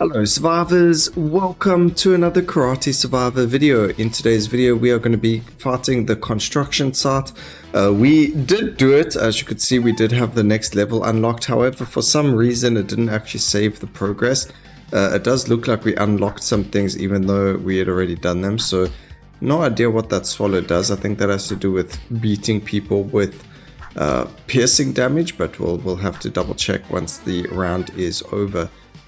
Hello survivors, welcome to another Karate Survivor video. In today's video we are going to be fighting the construction site. We did do it, as you could see we did have the next level unlocked, however for some reason it didn't actually save the progress. It does look like we unlocked some things even though we had already done them, so no idea what that swallow does. I think that has to do with beating people with piercing damage, but we'll have to double check once the round is over.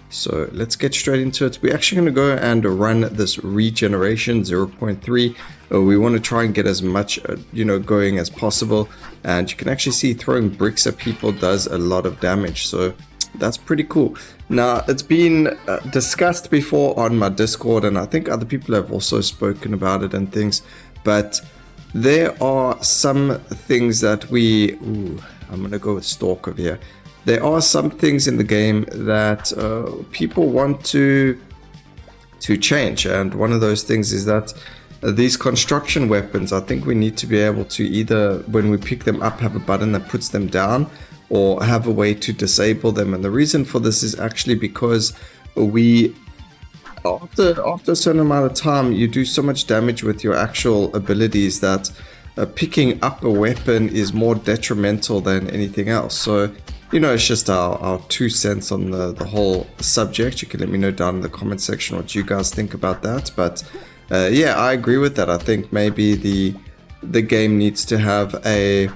So let's get straight into it. We're actually going to go and run this regeneration 0.3. We want to try and get as much going as possible, and you can actually see throwing bricks at people does a lot of damage, so that's pretty cool. Now it's been discussed before on my Discord, and I think other people have also spoken about it and things, but there are some things that I'm going to go with Stalk over here. There are some things in the game that people want to change, and one of those things is that these construction weapons, I think we need to be able to either, when we pick them up, have a button that puts them down, or have a way to disable them. And the reason for this is actually because after a certain amount of time, you do so much damage with your actual abilities that picking up a weapon is more detrimental than anything else. So it's just our 2 cents on the whole subject. You can let me know down in the comment section what you guys think about that. But yeah, I agree with that. I think maybe the game needs to have an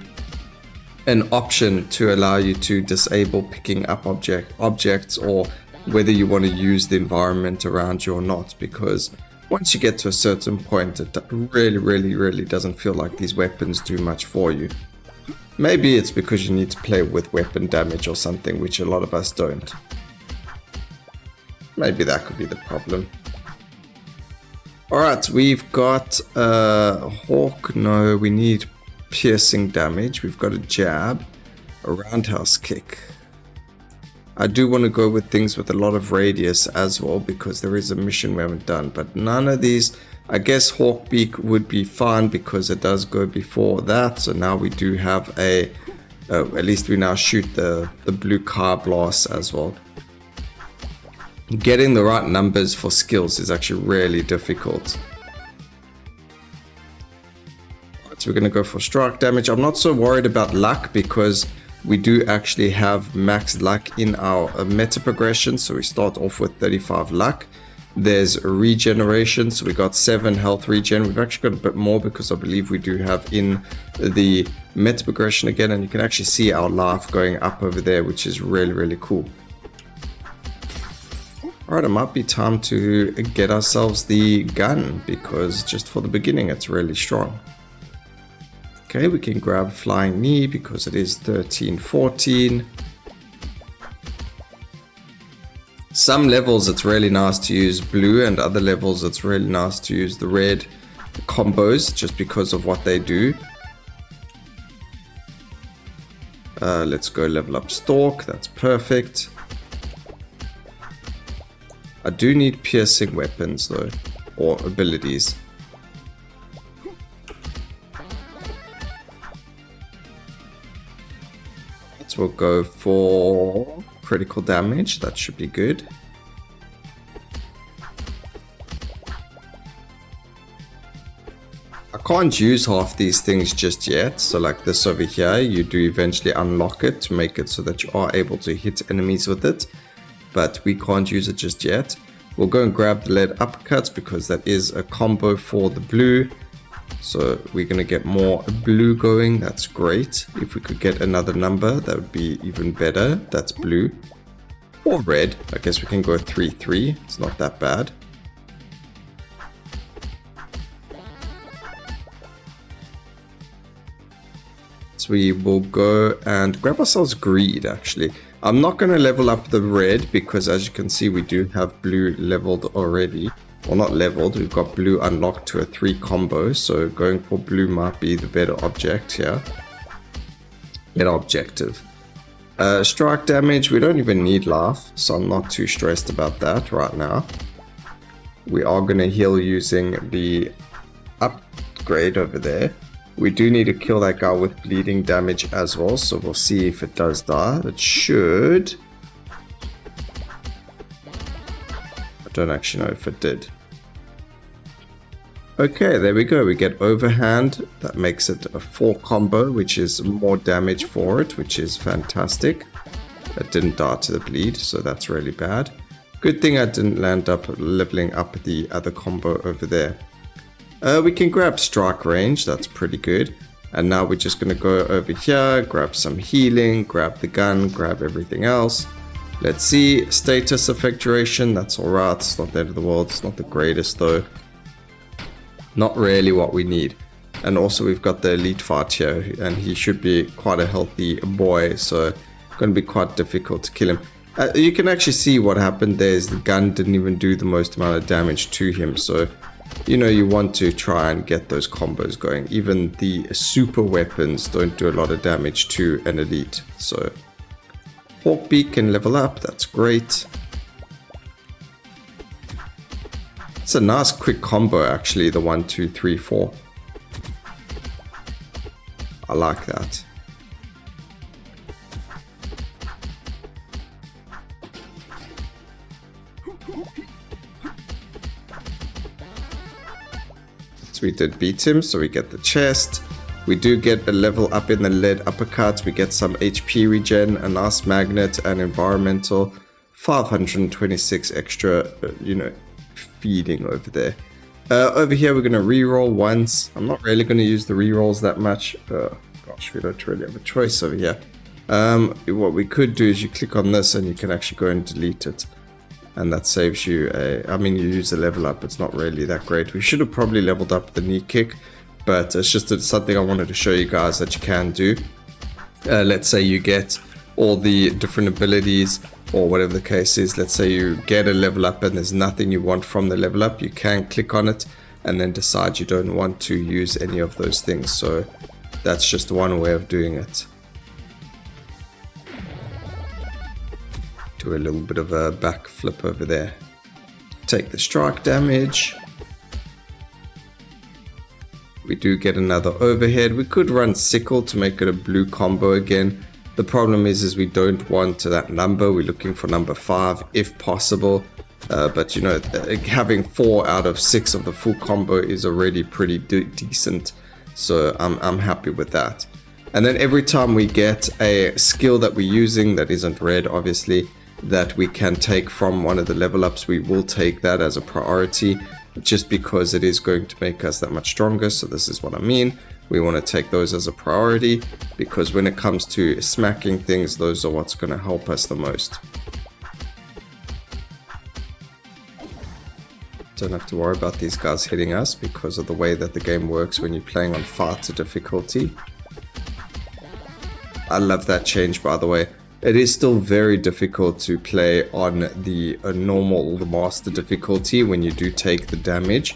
option to allow you to disable picking up objects, or whether you want to use the environment around you or not. Because once you get to a certain point, it really doesn't feel like these weapons do much for you. Maybe it's because you need to play with weapon damage or something, which a lot of us don't. Maybe that could be the problem. Alright, we've got Hawk. No, we need piercing damage. We've got a jab, a roundhouse kick. I do want to go with things with a lot of radius as well, because there is a mission we haven't done, but none of these. I guess Hawkbeak would be fine because it does go before that. So now we do have at least we now shoot the blue car blast as well. Getting the right numbers for skills is actually really difficult. Right, so we're going to go for strike damage. I'm not so worried about luck because we do actually have max luck in our meta progression. So we start off with 35 luck. There's regeneration, so we got 7 health regen. We've actually got a bit more because I believe we do have in the meta progression again, and you can actually see our life going up over there, which is really cool. Alright, it might be time to get ourselves the gun, because just for the beginning it's really strong. Okay, we can grab Flying Knee because it is 13-14. Some levels it's really nice to use blue, and other levels it's really nice to use the red combos just because of what they do. Let's go level up Stalk, that's perfect. I do need piercing weapons though, or abilities. So we'll go for critical damage, that should be good. I can't use half these things just yet, so like this over here, you do eventually unlock it to make it so that you are able to hit enemies with it, but we can't use it just yet. We'll go and grab the lead uppercuts because that is a combo for the blue. So we're going to get more blue going, that's great. If we could get another number, that would be even better. That's blue. Or red, I guess we can go 3-3, it's not that bad. So we will go and grab ourselves greed actually. I'm not going to level up the red because as you can see we do have blue leveled already. Well, not leveled, we've got blue unlocked to a 3 combo, so going for blue might be the better object here. Better objective. Strike damage, we don't even need life, so I'm not too stressed about that right now. We are going to heal using the upgrade over there. We do need to kill that guy with bleeding damage as well, so we'll see if it does die. It should. I don't actually know if it did. Okay, there we go. We get overhand. That makes it a 4 combo, which is more damage for it, which is fantastic. It didn't die to the bleed, so that's really bad. Good thing I didn't land up leveling up the other combo over there. We can grab strike range. That's pretty good. And now we're just going to go over here, grab some healing, grab the gun, grab everything else. Let's see. Status effect duration. That's alright. It's not the end of the world. It's not the greatest though. Not really what we need. And also we've got the elite fight here, and he should be quite a healthy boy, so going to be quite difficult to kill him. You can actually see what happened there is the gun didn't even do the most amount of damage to him, so you know you want to try and get those combos going. Even the super weapons don't do a lot of damage to an elite, so Hawkbeak can level up, that's great. It's a nice quick combo actually, the 1, 2, 3, 4. I like that. So we did beat him, so we get the chest. We do get a level up in the lead uppercut. We get some HP regen, a nice magnet, and environmental. 526 extra, feeding over there. Over here we're going to reroll once. I'm not really going to use the rerolls that much. Gosh, we don't really have a choice over here. What we could do is you click on this and you can actually go and delete it. And that saves you you use a level up. It's not really that great. We should have probably leveled up the knee kick, but it's just something I wanted to show you guys that you can do. Let's say you get all the different abilities or whatever the case is. Let's say you get a level up and there's nothing you want from the level up. You can click on it and then decide you don't want to use any of those things. So that's just one way of doing it. Do a little bit of a backflip over there. Take the strike damage. We do get another overhead. We could run sickle to make it a blue combo again. The problem is we don't want that number. We're looking for number 5 if possible. But having 4 out of 6 of the full combo is already pretty decent. So I'm happy with that. And then every time we get a skill that we're using that isn't red, obviously, that we can take from one of the level ups, we will take that as a priority, just because it is going to make us that much stronger. So this is what I mean. We want to take those as a priority, because when it comes to smacking things, those are what's going to help us the most. Don't have to worry about these guys hitting us because of the way that the game works when you're playing on faster difficulty. I love that change, by the way. It is still very difficult to play on the normal, the master difficulty when you do take the damage.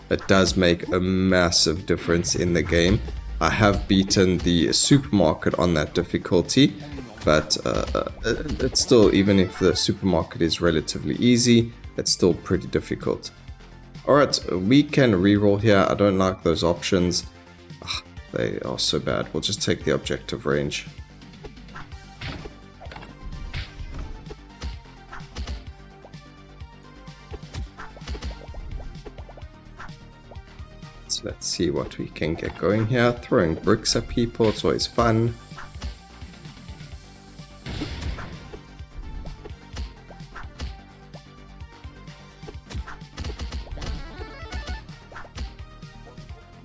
It does make a massive difference in the game. I have beaten the supermarket on that difficulty, but it's still, even if the supermarket is relatively easy, it's still pretty difficult. Alright, we can reroll here. I don't like those options. They are so bad. We'll just take the objective range. So let's see what we can get going here. Throwing bricks at people, it's always fun.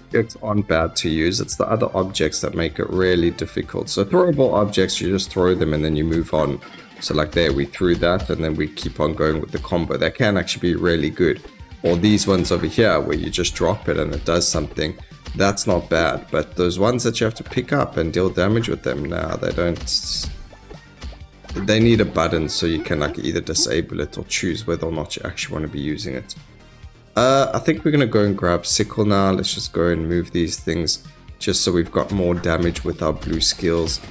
Objects aren't bad to use, it's the other objects that make it really difficult. So throwable objects, you just throw them and then you move on. So like there, we threw that and then we keep on going with the combo. That can actually be really good. Or these ones over here where you just drop it and it does something. That's not bad. But those ones that you have to pick up and deal damage with them, nah, they don't. They need a button so you can like either disable it or choose whether or not you actually want to be using it. I think we're going to go and grab sickle now. Let's just go and move these things just so we've got more damage with our blue skills.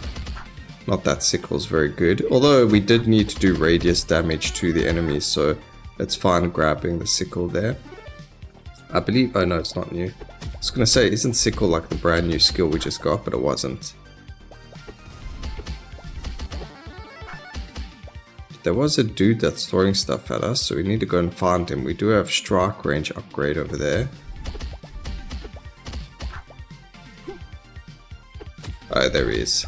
Not that sickle's very good. Although we did need to do radius damage to the enemies, so it's fine grabbing the sickle there. I believe, oh no, it's not new. I was going to say, isn't sickle like the brand new skill we just got, but it wasn't. there was a dude that's throwing stuff at us, so we need to go and find him. We do have strike range upgrade over there. Oh, there he is.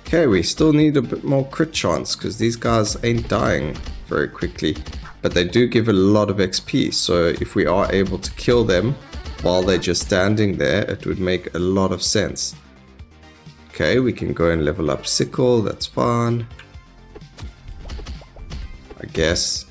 Okay, we still need a bit more crit chance because these guys ain't dying very quickly. But they do give a lot of XP, so if we are able to kill them while they're just standing there, it would make a lot of sense. Okay, we can go and level up Sickle, that's fine. I guess.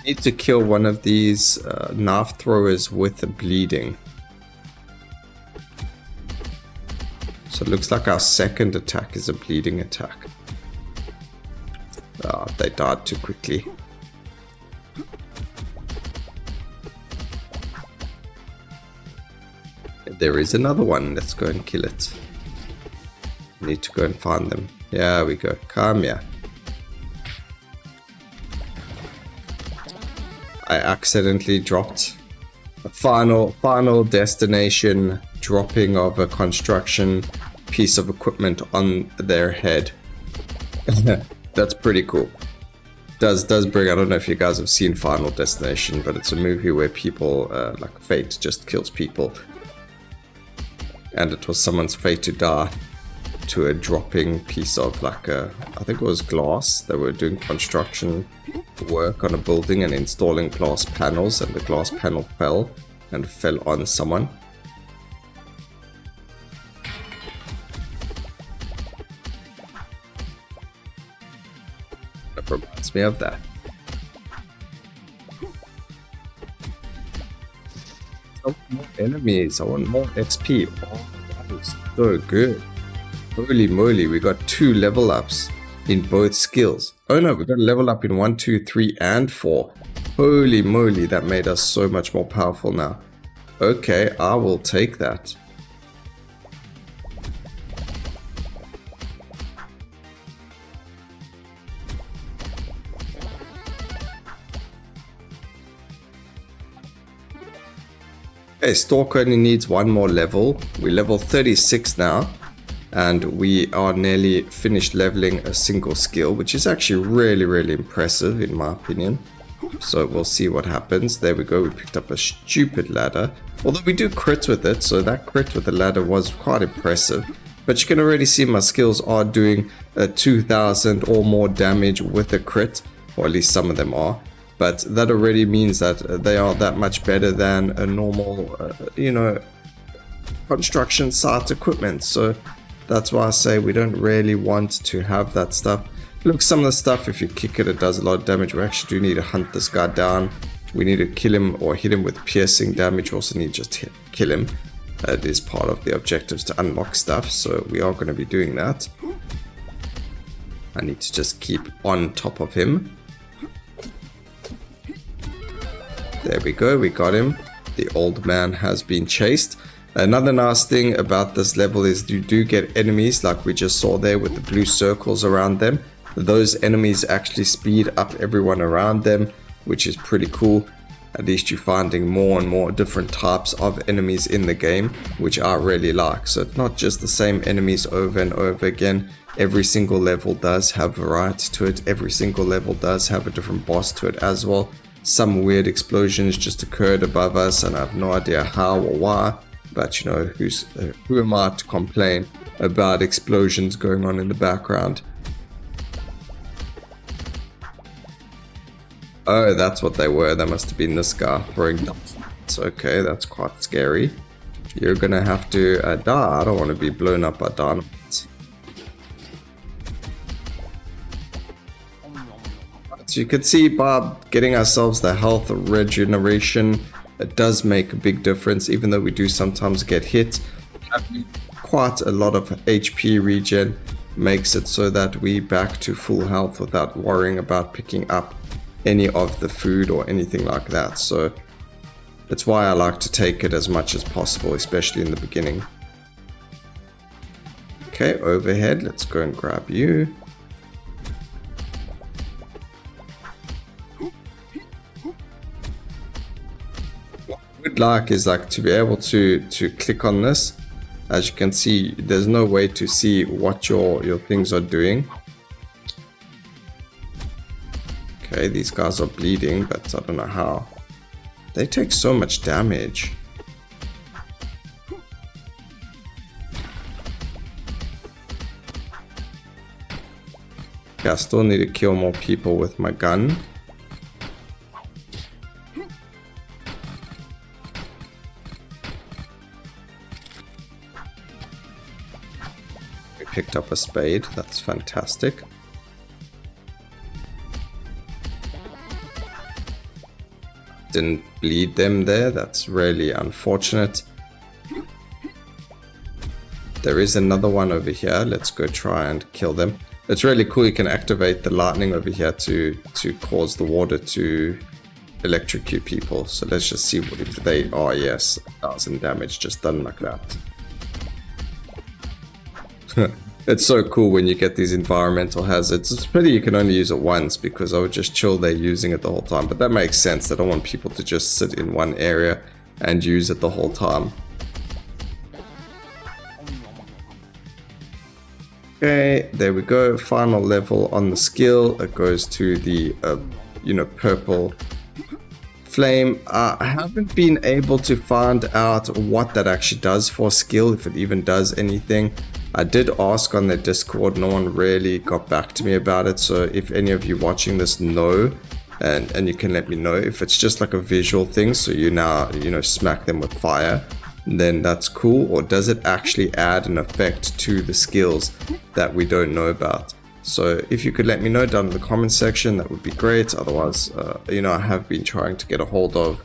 Need to kill one of these knife throwers with the bleeding. So it looks like our second attack is a bleeding attack. Ah, they died too quickly. There is another one. Let's go and kill it. Need to go and find them. There we go. Come here. I accidentally dropped a final destination dropping of a construction piece of equipment on their head. That's pretty cool. Does bring, I don't know if you guys have seen Final Destination, but it's a movie where people, like fate just kills people. And it was someone's fate to die to a dropping piece of like I think it was glass. They were doing construction work on a building and installing glass panels, and the glass panel fell on someone. That reminds me of that. Oh, more enemies. I want more XP. Oh, that is so good. Holy moly, we got 2 level ups in both skills. Oh no, we got a level up in 1, 2, 3, and 4. Holy moly, that made us so much more powerful now. Okay, I will take that. Okay, Stalker only needs 1 more level. We're level 36 now. And we are nearly finished leveling a single skill, which is actually really impressive in my opinion. So we'll see what happens. There we go, we picked up a stupid ladder. Although we do crit with it, so that crit with the ladder was quite impressive. But you can already see my skills are doing 2000 or more damage with a crit, or at least some of them are. But that already means that they are that much better than a normal, construction site equipment. So that's why I say we don't really want to have that stuff. Look, some of the stuff, if you kick it, it does a lot of damage. We actually do need to hunt this guy down. We need to kill him or hit him with piercing damage. We also need to just kill him. That is part of the objectives to unlock stuff, so we are going to be doing that. I need to just keep on top of him. There we go, we got him. The old man has been chased. Another nice thing about this level is you do get enemies like we just saw there with the blue circles around them. Those enemies actually speed up everyone around them, which is pretty cool. At least you're finding more and more different types of enemies in the game, which I really like. So it's not just the same enemies over and over again. Every single level does have variety to it. Every single level does have a different boss to it as well. Some weird explosions just occurred above us and I have no idea how or why. But you know, who am I to complain about explosions going on in the background? Oh, that's what they were. That must have been this guy throwing dynamite. Okay, that's quite scary. You're gonna have to die. I don't want to be blown up by dynamite. So you can see by getting ourselves the health regeneration, it does make a big difference, even though we do sometimes get hit. Quite a lot of HP regen makes it so that we back to full health without worrying about picking up any of the food or anything like that. So that's why I like to take it as much as possible, especially in the beginning. Okay, overhead, let's go and grab you. would like is like to be able to click on this. As you can see, there's no way to see what your things are doing. Okay, these guys are bleeding, but I don't know how. They take so much damage. Okay, I still need to kill more people with my gun. We picked up a spade, that's fantastic. Didn't bleed them there, that's really unfortunate. There is another one over here, let's go try and kill them. It's really cool, you can activate the lightning over here to cause the water to electrocute people. So let's just see what if they are, yes, 1,000 damage just done like that. It's so cool when you get these environmental hazards. It's pity you can only use it once, because I would just chill there using it the whole time. But that makes sense. I don't want people to just sit in one area and use it the whole time. Okay, there we go. Final level on the skill. It goes to the, purple flame. I haven't been able to find out what that actually does for skill, if it even does anything. I did ask on their Discord, no one really got back to me about it, so if any of you watching this know, and you can let me know if it's just like a visual thing, so you now, smack them with fire, then that's cool, or does it actually add an effect to the skills that we don't know about? So if you could let me know down in the comment section, that would be great. Otherwise, I have been trying to get a hold of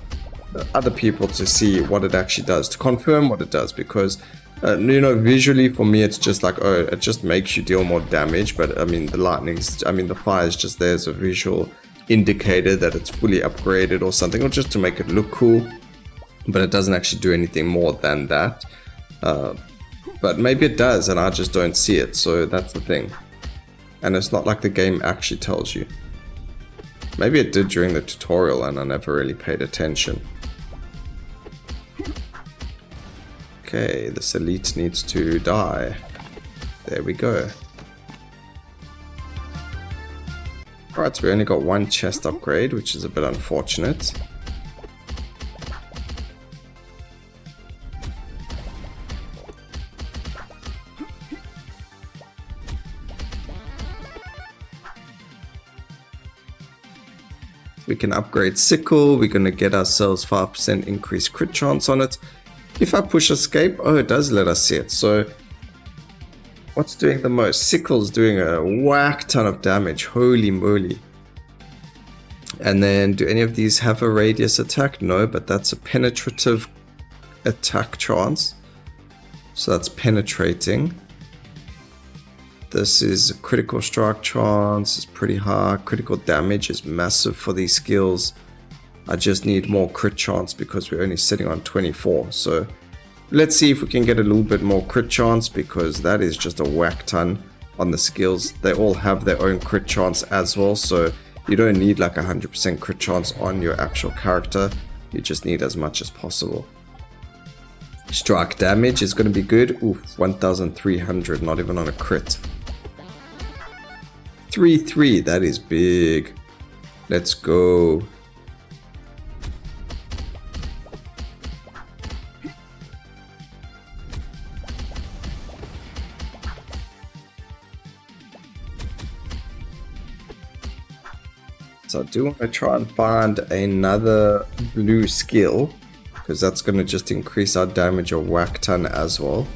other people to see what it actually does, to confirm what it does, because visually for me it's just like, oh, it just makes you deal more damage, but I mean the fire is just there as a visual indicator that it's fully upgraded or something, or just to make it look cool, but it doesn't actually do anything more than that. But maybe it does and I just don't see it, so that's the thing. And it's not like the game actually tells you. Maybe it did during the tutorial and I never really paid attention. Okay, this elite needs to die. There we go. Alright, so we only got one chest upgrade, which is a bit unfortunate. We can upgrade sickle, we're going to get ourselves 5% increased crit chance on it. If I push escape, oh, it does let us see it. So what's doing the most? Sickle's doing a whack ton of damage, holy moly. And then do any of these have a radius attack? No, but that's a penetrative attack chance. So that's penetrating. This is a critical strike chance, it's pretty high. Critical damage is massive for these skills. I just need more crit chance because we're only sitting on 24. So let's see if we can get a little bit more crit chance, because that is just a whack ton on the skills. They all have their own crit chance as well, so you don't need like 100% crit chance on your actual character. You just need as much as possible. Strike damage is going to be good. Oof, 1300, not even on a crit. 3-3, that is big. Let's go. So I do want to try and find another blue skill, because that's going to just increase our damage a whack ton as well.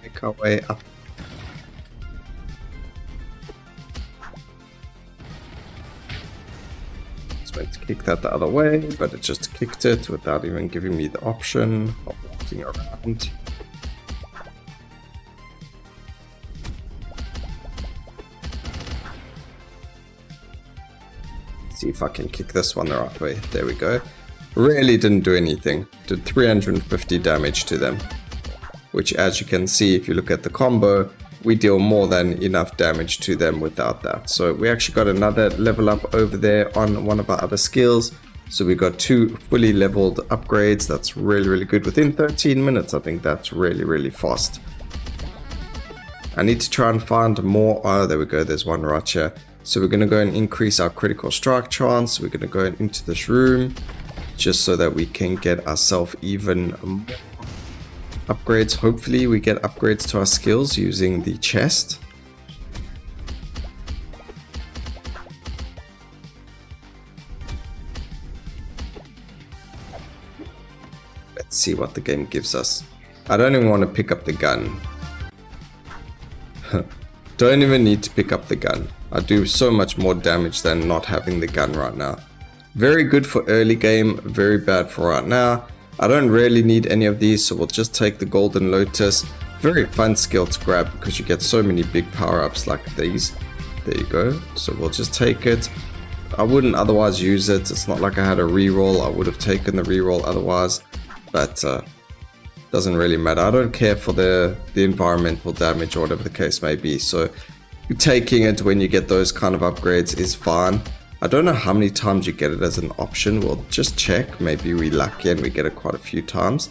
Make our way up. Just went to kick that the other way, but it just kicked it without even giving me the option of walking around. See if I can kick this one the right way. There we go. Really didn't do anything. Did 350 damage to them. Which, as you can see, if you look at the combo, we deal more than enough damage to them without that. So we actually got another level up over there on one of our other skills. So we got 2 fully leveled upgrades. That's really, really good. Within 13 minutes, I think that's really, really fast. I need to try and find more. Oh, there we go. There's one right here. So we're going to go and increase our critical strike chance. We're going to go into this room just so that we can get ourselves even more upgrades. Hopefully we get upgrades to our skills using the chest. Let's see what the game gives us. I don't even want to pick up the gun. Don't even need to pick up the gun. I do so much more damage than not having the gun right now. Very good for early game, very bad for right now. I don't really need any of these, so we'll just take the Golden Lotus. Very fun skill to grab because you get so many big power-ups like these. There you go. So we'll just take it. I wouldn't otherwise use it. It's not like I had a reroll. I would have taken the reroll otherwise. But doesn't really matter. I don't care for the environmental damage or whatever the case may be. So taking it when you get those kind of upgrades is fine. I don't know how many times you get it as an option. We'll just check. Maybe we're lucky and we get it quite a few times.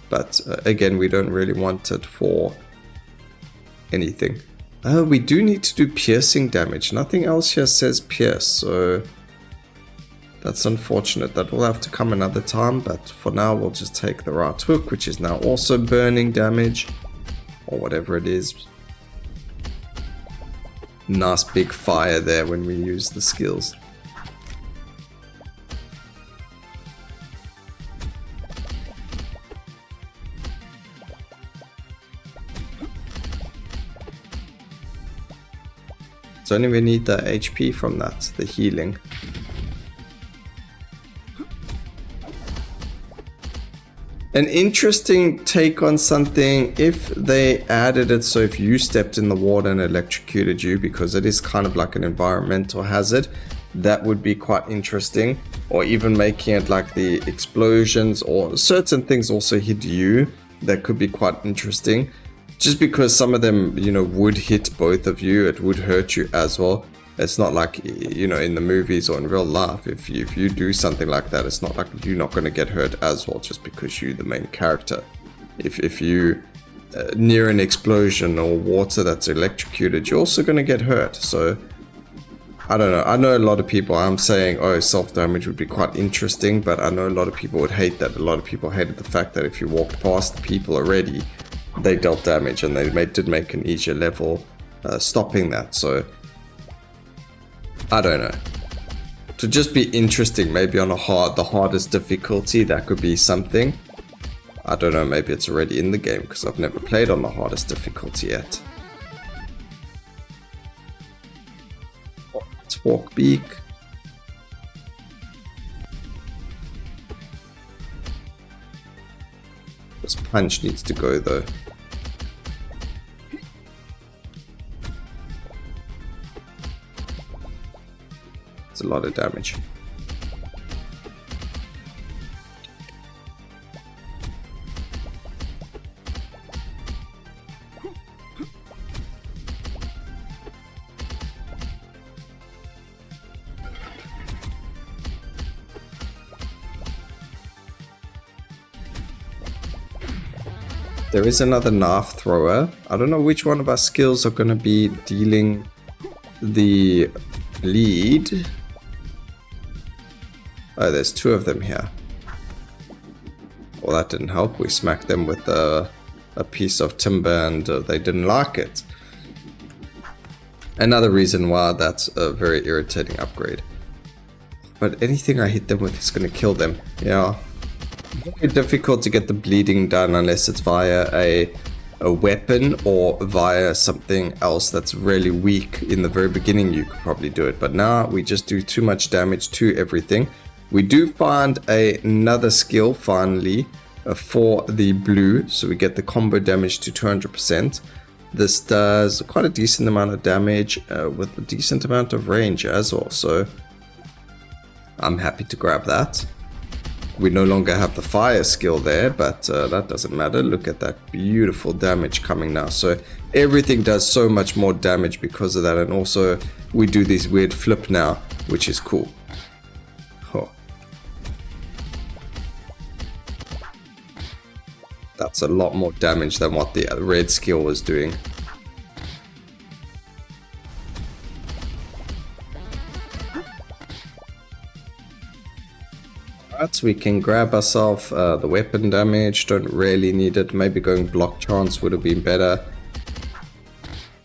But again, we don't really want it for anything. We do need to do piercing damage. Nothing else here says pierce. So that's unfortunate. That will have to come another time. But for now, we'll just take the right hook, which is now also burning damage. Or whatever it is. Nice big fire there when we use the skills. So only we need the HP from that, the healing. An interesting take on something, if they added it so if you stepped in the water and electrocuted you, because it is kind of like an environmental hazard, that would be quite interesting. Or even making it like the explosions or certain things also hit you, that could be quite interesting. Just because some of them, you know, would hit both of you, it would hurt you as well. It's not like, you know, in the movies or in real life, if you do something like that, it's not like you're not going to get hurt as well just because you're the main character. If you near an explosion or water that's electrocuted, you're also going to get hurt. So I don't know. I know a lot of people, I'm saying, oh, self-damage would be quite interesting, but I know a lot of people would hate that. A lot of people hated the fact that if you walked past people already, they dealt damage, and they did make an easier level stopping that. So I don't know. To just be interesting, maybe on the hardest difficulty, that could be something. I don't know, maybe it's already in the game because I've never played on the hardest difficulty yet. Let's walk beak. This punch needs to go though. A lot of damage. There is another knife thrower. I don't know which one of our skills are going to be dealing the lead. Oh, there's 2 of them here. Well, that didn't help. We smacked them with a piece of timber and they didn't like it. Another reason why that's a very irritating upgrade. But anything I hit them with is going to kill them. Yeah. Very difficult to get the bleeding done unless it's via a weapon or via something else that's really weak. In the very beginning you could probably do it. But now we just do too much damage to everything. We do find another skill finally for the blue, so we get the combo damage to 200%. This does quite a decent amount of damage with a decent amount of range as well, so I'm happy to grab that. We no longer have the fire skill there, but that doesn't matter. Look at that beautiful damage coming now. So everything does so much more damage because of that. And also we do this weird flip now, which is cool. Oh. That's a lot more damage than what the red skill was doing. We can grab ourselves the weapon damage. Don't really need it. Maybe going block chance would have been better.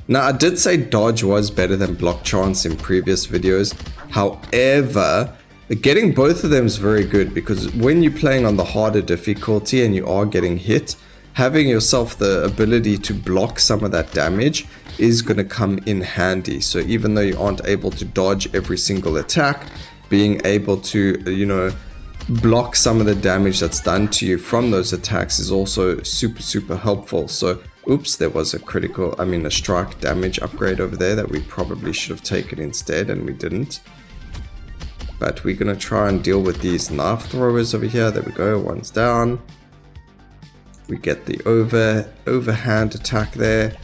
Now, I did say dodge was better than block chance in previous videos. However, getting both of them is very good, because when you're playing on the harder difficulty and you are getting hit, having yourself the ability to block some of that damage is going to come in handy. So even though you aren't able to dodge every single attack, being able to, you know, block some of the damage that's done to you from those attacks is also super helpful. So oops, there was a strike damage upgrade over there that we probably should have taken instead, and we didn't. But we're gonna try and deal with these knife throwers over here. There we go, one's down. We get the overhand attack there,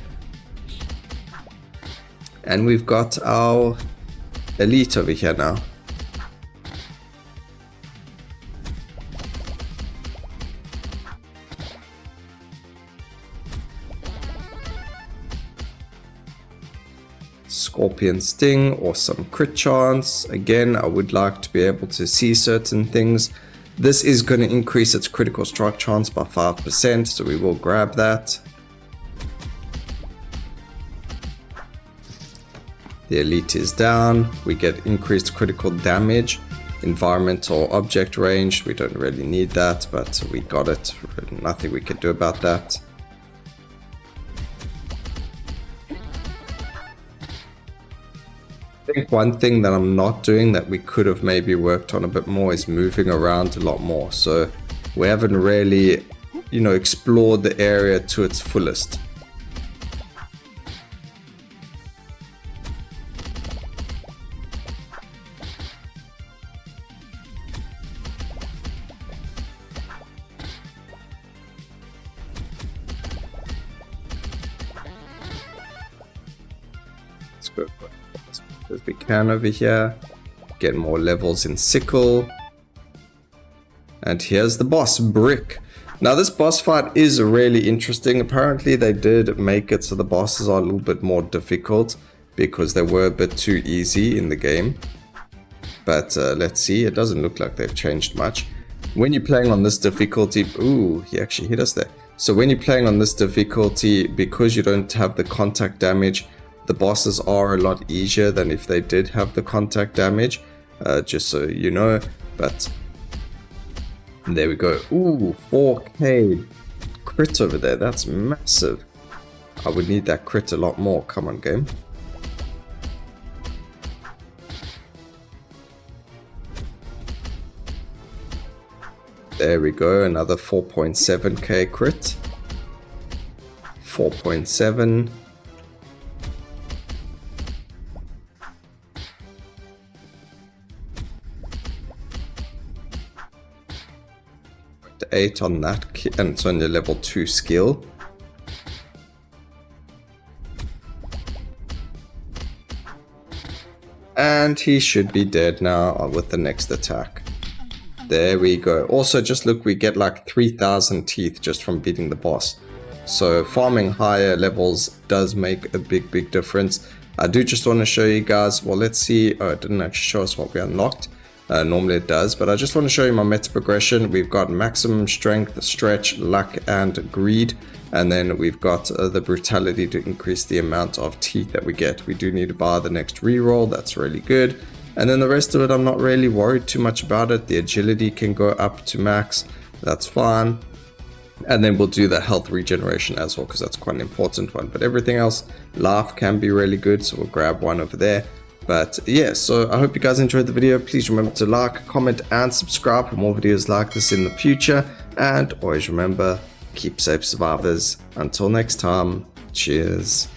and we've got our elite over here now. Scorpion Sting or some crit chance. Again, I would like to be able to see certain things. This is going to increase its critical strike chance by 5%, so we will grab that. The elite is down. We get increased critical damage. Environmental object range, we don't really need that, but we got it. Nothing we can do about that. I think one thing that I'm not doing that we could have maybe worked on a bit more is moving around a lot more. So we haven't really, you know, explored the area to its fullest. Let's go as we can over here, get more levels in sickle. And here's the boss, Brick. Now this boss fight is really interesting. Apparently they did make it so the bosses are a little bit more difficult because they were a bit too easy in the game. But let's see, it doesn't look like they've changed much. When you're playing on this difficulty, ooh, he actually hit us there. So when you're playing on this difficulty, because you don't have the contact damage, the bosses are a lot easier than if they did have the contact damage, just so you know. But there we go. Ooh, 4k crit over there. That's massive. I would need that crit a lot more. Come on, game. There we go. Another 4.7k crit. 4.7. .8 on that, and it's only level 2 skill. And he should be dead now with the next attack. There we go. Also, just look, we get like 3,000 teeth just from beating the boss. So farming higher levels does make a big difference. I do just want to show you guys, well, let's see. Oh, it didn't actually show us what we unlocked. Normally it does, but I just want to show you my meta progression. We've got maximum strength, stretch, luck, and greed. And then we've got the brutality to increase the amount of teeth that we get. We do need to buy the next reroll. That's really good. And then the rest of it, I'm not really worried too much about it. The agility can go up to max. That's fine. And then we'll do the health regeneration as well, because that's quite an important one. But everything else, life can be really good. So we'll grab one over there. But yeah, so I hope you guys enjoyed the video. Please remember to like, comment, and subscribe for more videos like this in the future. And always remember, keep safe, survivors. Until next time, cheers.